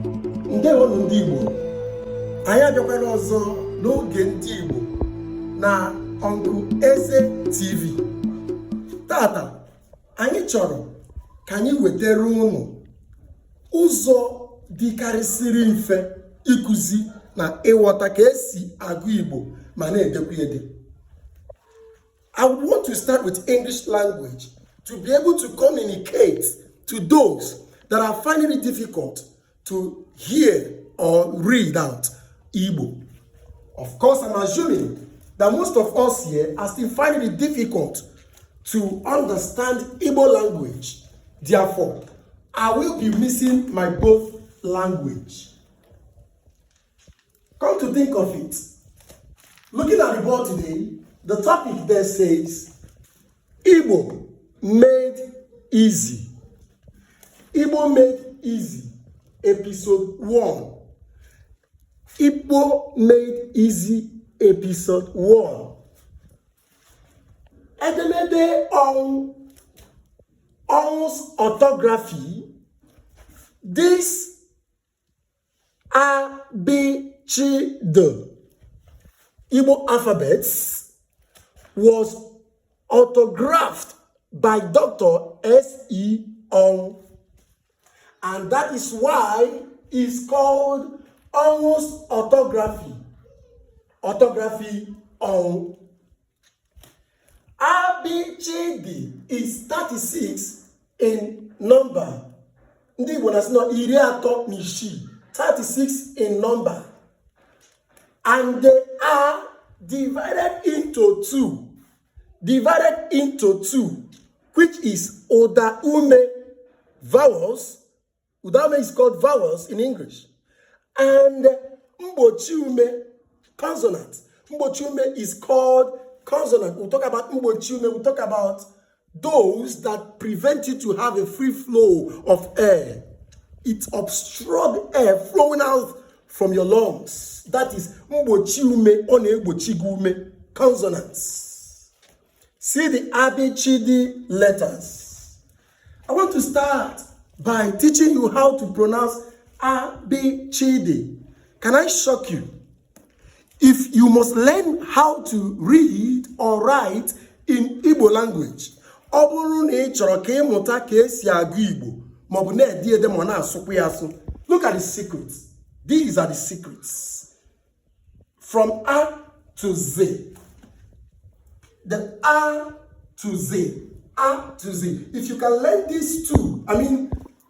Ndewo ndị Igbo, anyị abịakwala ọzọ n'oge ndị Igbo na Uncle Eze TV. Tata anyị chọrọ ka anyị wetara ụmụ ụzọ dịkarịsịrị mfe ịkụzi na ịghọta ka esi agụ Igbo ma na-edekwa ede. I would want to start with English language to be able to communicate to those that are finding it difficult to hear or read out Igbo. Of course, I'm assuming that most of us here are still finding it difficult to understand Igbo language. Therefore, I will be missing my both language. Come to think of it, looking at the board today, the topic there says, Igbo made easy. Igbo made easy, episode 1. Igbo made easy, episode 1. Edemede on's orthography. This the Igbo alphabets was orthographed by Dr. S.E. Ong. And that is why it's called On's orthography. Orthography Ong. ABCD is 36 in number. Ndị Igbo na-asị na iri atọ na isii, 36 in number. And they are divided into two. Divided into two, which is Oda Ume vowels. Uda Ume is called vowels in English. And Mbochi Ume consonant. Mbochi Ume is called consonant. We'll talk about Mbochi Ume. We'll talk about those that prevent you to have a free flow of air. It obstructs air flowing out from your lungs. That is Mbochi Ume or Mbochi Ume consonants. See the ABCD letters. I want to start by teaching you how to pronounce ABCD. Can I shock you? If you must learn how to read or write in Igbo language, ọ bụrụ na ị chọrọ ka ịmụta ka esi agụ Igbo ma ọ bụ na-ede ede ma na-asụkwa ya asụ, look at the secrets. These are the secrets. From A to Z. The A to Z. A to Z. If you can learn these two,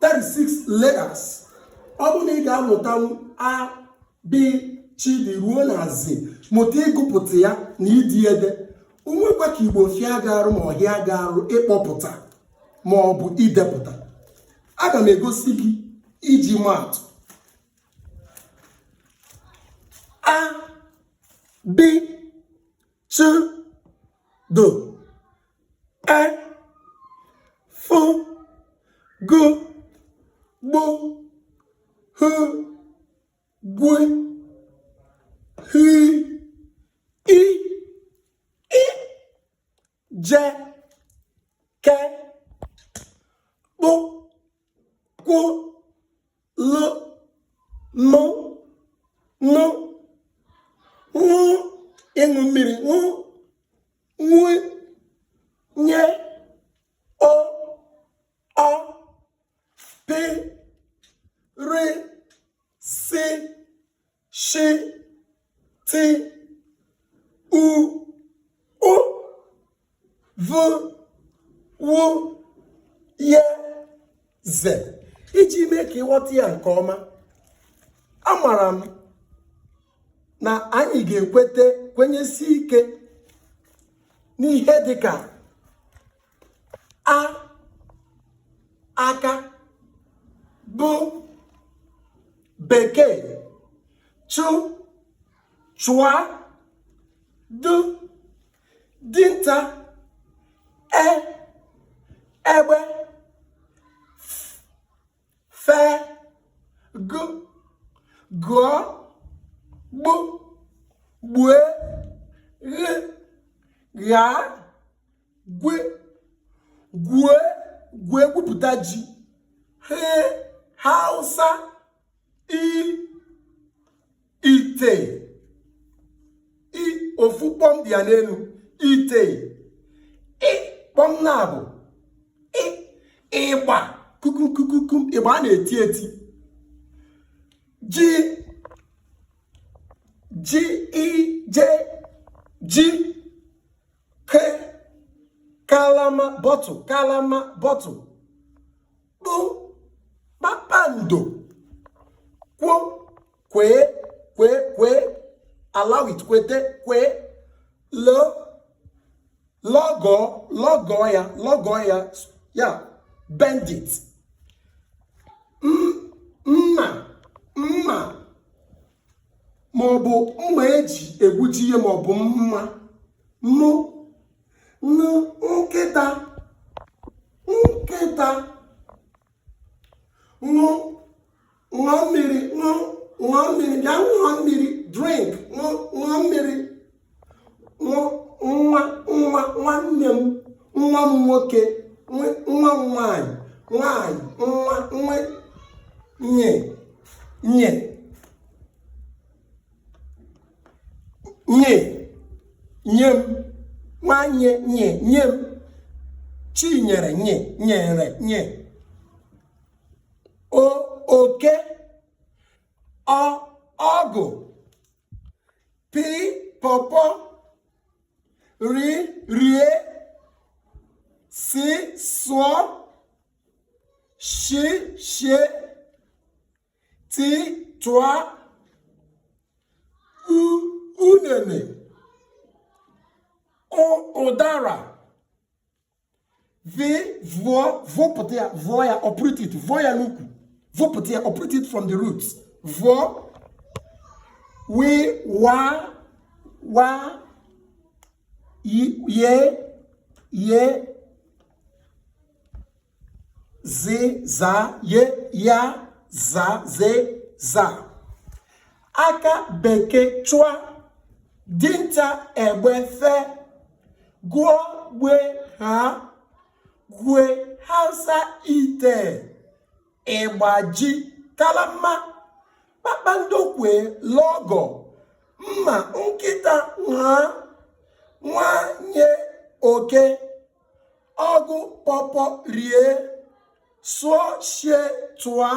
36 letters, ọ bụrụ na ị ga-amụta A, B, C, D ruo na Z, mụta ịgụpụta ya na ịdị ede. Onwekwa ka Igbo fịa ga-arụ ma ọhịa ga-arụ ịkpọpụta ma ọ bụ idepụta. Aga m egosi gị iji maatụ. A, B, C, D, E, F, G, B, H, G, H, I, J, K, B, Q, L, M, N, ịṅụ mmiri, N, Nye, O, P, R, S, Sh, T, U, V, W, Y, Z. Iji mee ka ịghọta ya nke ọma, amara m na anyị kwenyesi ike n'ihe dịka A, aka, B, bekee, Ch, chụa, D, dinta, E, egbe, F, G, gụọ, Gb, gbue, Gh, ghaa, Gwe, gwue, gwupụta ji, Hausa, ite. I ofu pom di anenu. Ite. I pom nabo. I Igba. Kukum kukum. Igba na eti eti. Ji. G. K. Kalama bottle. Bu. Papando. Kwo. Kwe. Allow it. Kwete. Kwe. Logo ya. Yeah. Bend it. Mma. Maọbụ mma eji egbuji ihe maọbụ mma. Nkịta. Ṅụọ mmiri. Bịa ṅụọ mmiri. Drink. Ṅụọ mmiri. Nwanne m. Nwa m nwoke. Nwa m nwanyị. Nye. Nye m. Nwanye. Nye m. Chinyere. Nye. Oke. Ọgụ. Pọpọ. Rie. Sụọ. Shie. Tụọ. Unene. Ụdara. Vụpụta ya. Vụọ ya. Uproot it. Vụọ ya n'ukwu. Vụpụta ya. Uproot it from the roots. Vụọ. Wa. Ye. Za. Ya. Za. Aka bekee chụa. Dinta egbe fe. Gụọ gbe ha. Gwe Hausa ite. Ịgbaji. Kalama. Kpakpando kwe. Logo. Mma nkịta ha. Nwanye oke. Ọgụ pọpọ rie. Sụọ shie tụa.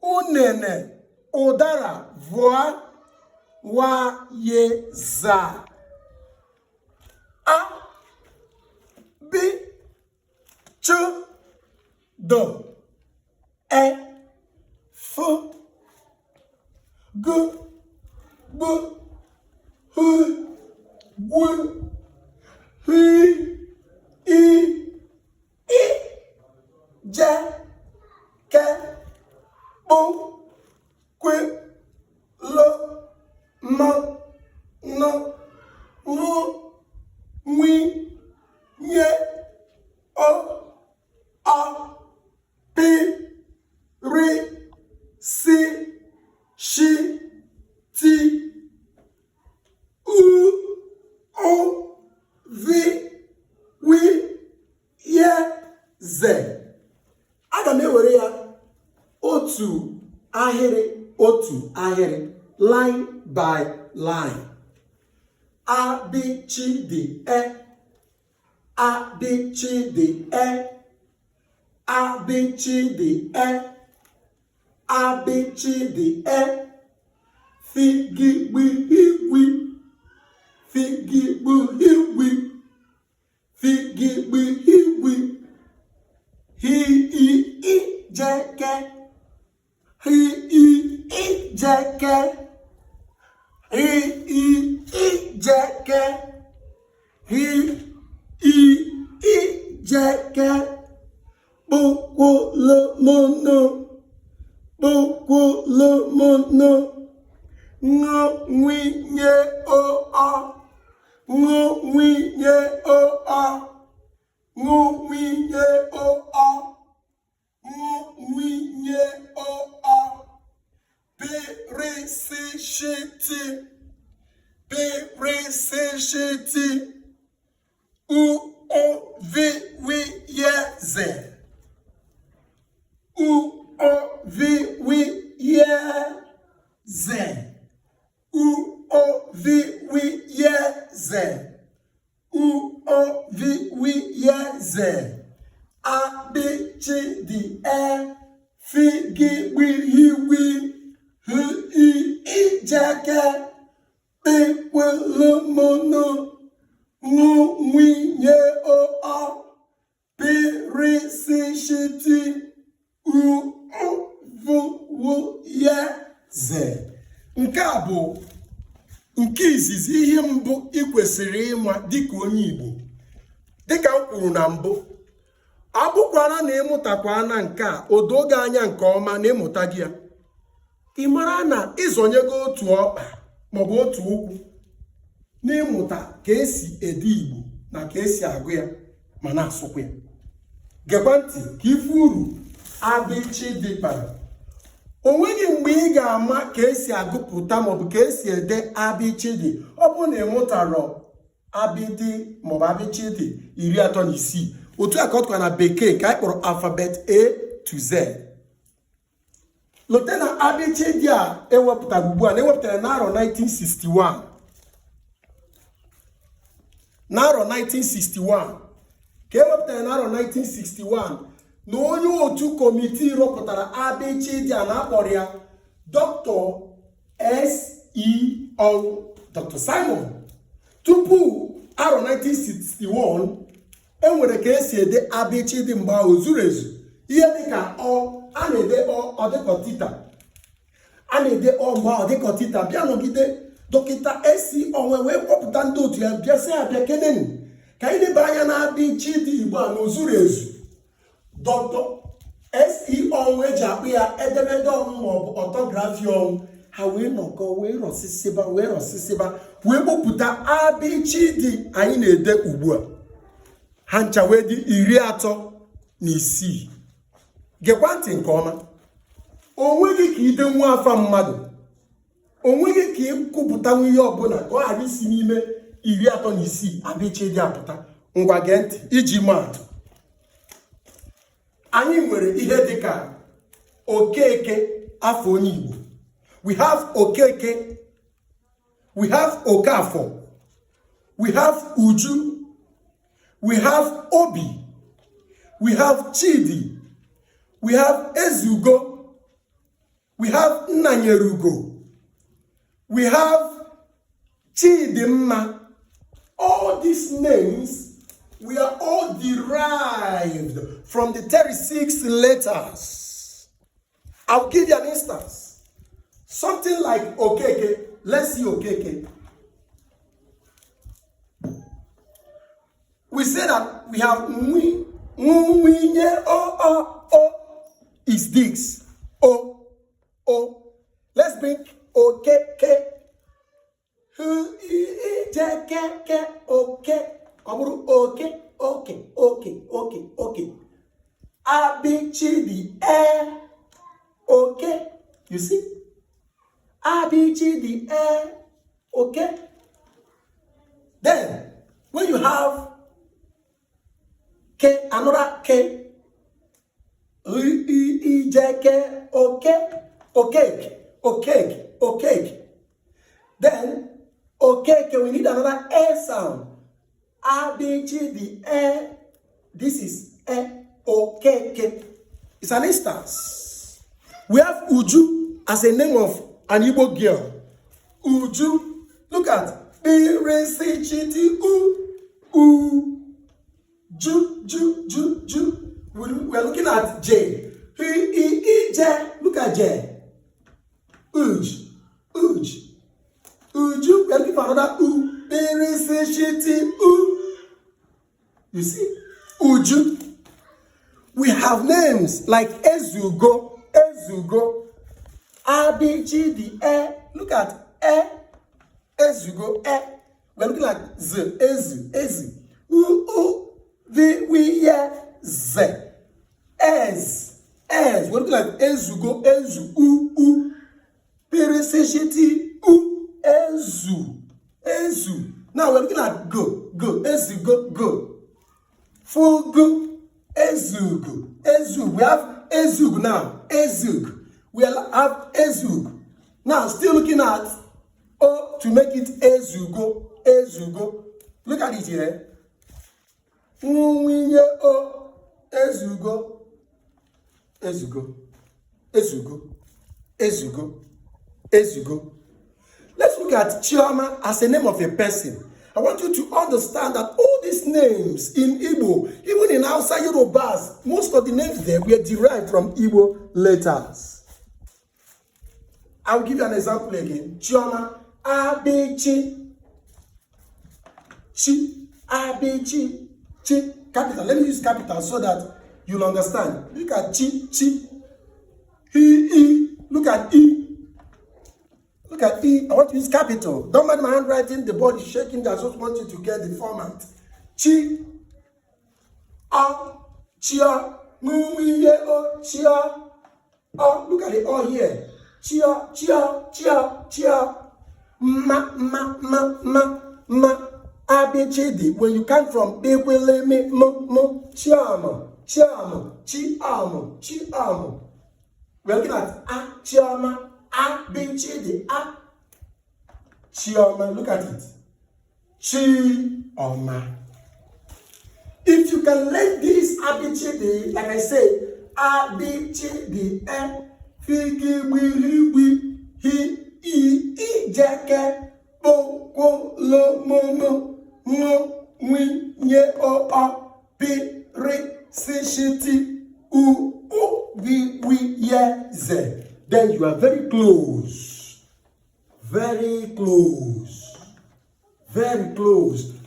Unene. Ụdara vụa. Wa ye za. A. B. Ch. D. E. F. G. B. H. W. H. I. J. K. B. Kwe. Lo. No. Nwi. Nye. O. Pi. Ri. Si. Shi. Ti. U. O. Vi. Wi. Ye. Ze. Aga m ewere ya otu ahịrị. Line by line. A, B, C, D, E. A, B, C, D, E. A, B, C, D, E. A, B, C, D, E. Fi, gi, gbi, hi, wi. Fi, gi, gbi, hi, wi. Fi, gi, gbi, hi, wi. Hi, I, je, ke. Hi, I, je, ke. Ijeke. Ijeke. Bukulumono. Nwinye o. Nwinye o. Perisishiti. Uoviyeze. Uoviyeze. hiwi, ijeke, pewelomono, nwinye o, pirisishiti, uvuyeze. Nke a bụ nke izizi ihe mbụ ị kwesịrị ịma dịka onye Igbo. Dịka m kwuru na mbụ, abụkwara na ịmụtakwa na nke a odo gị anya nke ọma na ịmụta gị ya. Ị mara na ịzọnyego otu ọkpa maọbụ otu ụkwụ n'ịmụta ka esi ede Igbo na ka esi agụ ya ma na-asụkwa ya. Gekwa ntị ka ife uru abịchịdị bara. O nweghị mgbe ị ga-ama ka esi agụpụta maọbụ ka esi ede abịchịdị ọ bụ na ịmụtara abịdị maọbụ abịchịdị 36. Otu a ka ọ tụkwa na bekee ka anyị kpọrọ alfabet A to Z. Lote na abịchịdị a ewepụtara ugbu a na ewepụtara n'arọ 1961. N'arọ 1961 ka ewepụtara n'arọ 1961 na onye otu kọmitii rọpụtara abịchịdị a na-akpọrọ ya Dr. S.E. Dr. Simon. Tupu arọ 1961 enwere ka esi ede abịchịdị mgbe ahụ zuru ezu. Ihe dịka a na-ede ọdịkọtita. A na-ede mgbe ahụ ọdịkọtita bịa nọgide dọkịta S.E. wee kpọpụta ndị otu ya bịa sị ya bịa kenenu ka anyị leba anya na abịchịdị Igbo a na ozuru ezu. Dr. S.E. eji akpụ ya edemede ọnwụ maọbụ ọtọgrafi ọnwụ. Ha wee nọkọ wee rọsịsịba wee kpọpụta abịchịdị anyị na-ede ugbu a. Ha ncha wee dị 36. Gekwa ntị nke ọma. O nweghị ka ide nwa afa mmadụ. O nweghị ka ịkụpụta ihe ọbụla ka ọ ghara isi n'ime 36 abịchịdị apụta. Ngwa gee ntị iji maa atụ. Anyị nwere ihe dịka Okeke afọ onye Igbo. We have Okeke. We have Okafọ. We have Uju. We have Obi. We have Chidi. We have Ezugo. We have Nnanyerugo. We have Chidimma. All these names, we are all derived from the 36 letters. I'll give you an instance. Something like Okeke. Let's see Okeke. We say that we have Nwinye O is this. O. Let's bring Okeke. Okay. Abịchịdị okay. You see? Abịchịdị okay. Then, when you have K, another K, Ijeke, okay. Then, okay, we need another A sound. Abịchịdị this is okay. It's an instance. We have Uju as a name of an Igbo girl. Uju. Look at Birisichiti U. Ju. We're looking at J. J. Look at J. Uj. Uju. We're looking for another U. Birisichiti U. You see? Uju. We have names like Ezugo. Abịchịdị Look at Ezugo We're looking at Z. Ezu. Z. We're looking at Ezugo. Ezu. Birisichiti U. Ezu. Now we're looking at Go. Ezugo. Go. Fugu. Ezugu. We have Ezug now. We have Ezug. Now still looking at O to make it Ezugo. Look at it here. Nwinye O. Ezugo. Ezugo. Ezugo. Let's look at Chioma as a name of a person. I want you to understand that all these names in Igbo, even in outside Yorubas, most of the names there were derived from Igbo letters. I'll give you an example again. Chioma, Abichi. Chi, Abichi. Chi, capital. Let me use capital so that you'll understand. Look at Chi, Chi. He, look at E. Look at E. I want to use capital. Don't mind my handwriting. The board is shaking. I just want you to get the format. Chi. A. Chia. Muye o. Chia. Oh, look at the O here. Chia. Chia. Chia. Chia. Ma. Ma. Ma. Ma. Ma. ABCD. When you come from Bekweleme. Mo. Mo. Chiamo. Chiamo. Chiamo. Chiamo. We're looking at A. Chiama. A, B, Chi, the A. Chioma, look at it. Chioma. If you can let this A, B, Chi, the, like I say, A, B, Chi, the E, Figi, Wili, Wi, Hi, I, Jeke, Bo, Ko, Lo, Mo, Mo, Mo, Wi, Nye, O, Pi, Ri, Si, Shi, Ti, U, Vi, Wi, Ye, Ze. Then you are very close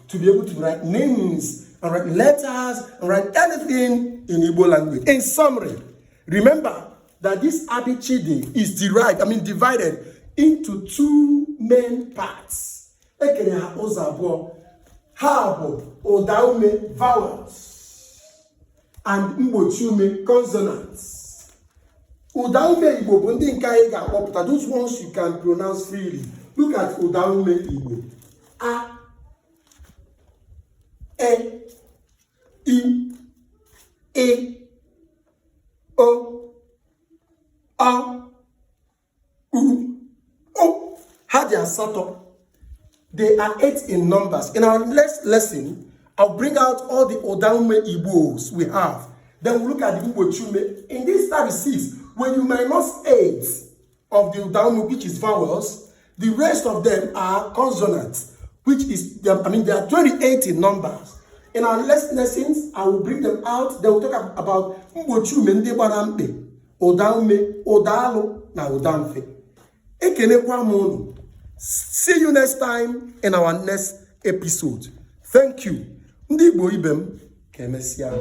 to be able to write names and write letters and write anything in Igbo language. In summary, remember that this ABCD is divided into two main parts. Odaume vowels and Mbochume consonants. Udaume Igbo bụ ndị nke anyị ga-akpọpụta. Those ones you can pronounce freely. Look at Udaume Igbo. A, E, I, O, U, O. Ha dị asatọ. They are 8 in numbers. In our next lesson, I'll bring out all the Udaume Igbos we have. Then we'll look at the Mbochume. In this 36, when you minus 8 of the Udaume, which is vowels, the rest of them are consonants, which is, there are 28 in numbers. In our next lessons, I will bring them out. Then we'll talk about Mbochume, Ndebarampe, Udaume, Odalu, na Udamfe. Ekenekwa monu. See you next time in our next episode. Thank you. Ndi Igbo ibem, kemesia.